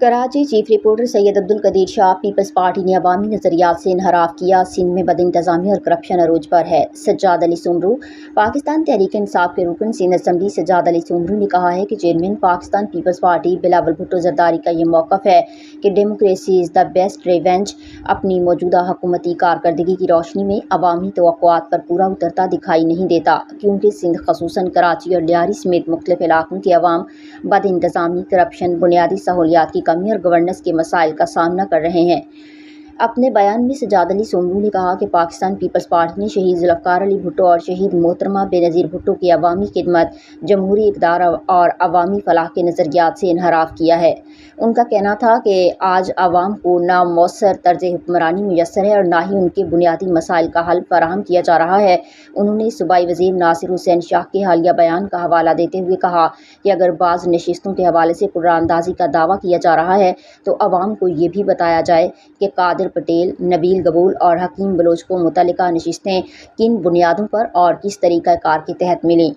Karachi chief reporter Syed Abdul Qadeer Shah. Peoples Party ने अवामी नजरियात से इनहराफ किया, सिंध में बदइंतजामी और करप्शन अरूज पर है। सज्जाद अली सुमरू। पाकिस्तान तहरीक इंसाफ के रुकन सिंध असम्बली सज्जाद अली सुमरू ने कहा है कि chairman Pakistan Peoples Party Bilawal Bhutto Zardari का ये मौक़िफ़ है कि democracy is the best revenge. अपनी मौजूदा हुकूमती कारकर्दगी की रोशनी में अवामी तवक्कुआत पर पूरा उतरता दिखाई नहीं देता, क्योंकि सिंध खसूसन कराची और लियारी समेत मुख्तलिफ इलाकों के अवाम बदइंतजामी, करप्शन, बुनियादी सहूलियात की कमी और गवर्नेंस के मसाइल का सामना कर रहे हैं। अपने बयान में सज्जाद अली सुमरू ने कहा कि पाकिस्तान पीपल्स पार्टी ने शहीद जुल्फ़िकार अली भुट्टो और शहीद मोहतरमा बेनज़ीर भुट्टो की अवामी खिदमत, जमहूरी इक़्तिदार और अवामी फलाह के नज़रियात से इनहराफ किया है। उनका कहना था कि आज आवाम को ना मौसर तर्ज हुक्मरानी मुयस्सर है और ना ही उनके बुनियादी मसाइल का हल फराहम किया जा रहा है। उन्होंने सूबाई वज़ीर नासिर हुसैन शाह के हालिया बयान का हवाला देते हुए कहा कि अगर बाज़ नशिस्तों के हवाले से कुरानंदाज़ी का दावा किया जा रहा है तो अवाम को ये भी बताया जाए कि कादिर पटेल, नबील गबूल और हकीम बलोच को मुतल्लिका नशिस्तें किन बुनियादों पर और किस तरीक़ाकार के तहत मिलीं।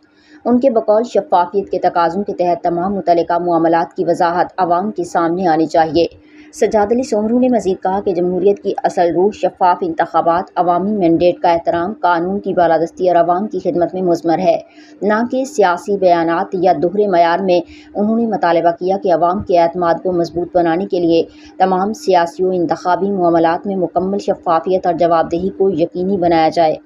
उनके बकौल शफ़ाफ़ियत के तकाज़ों के तहत तमाम मुतल्लिका मामलात की वज़ाहत अवाम के सामने आनी चाहिए। सज्जाद अली सुमरू ने मज़ीद कहा कि जमहूरियत की असल रूह शफ़ाफ़ इंतख़ाबात, अवामी मैंडेट का एहतराम, कानून की बालादस्ती और अवाम की खिदमत में मुज़मर है, ना कि सियासी बयानात या दोहरे मयार में। उन्होंने मुतालबा किया कि अवाम के एतमाद को मजबूत बनाने के लिए तमाम सियासी व इंतख़ाबी मामलात में मुकम्मल शफ़ाफ़ियत और जवाबदेही को यकीनी बनाया जाए।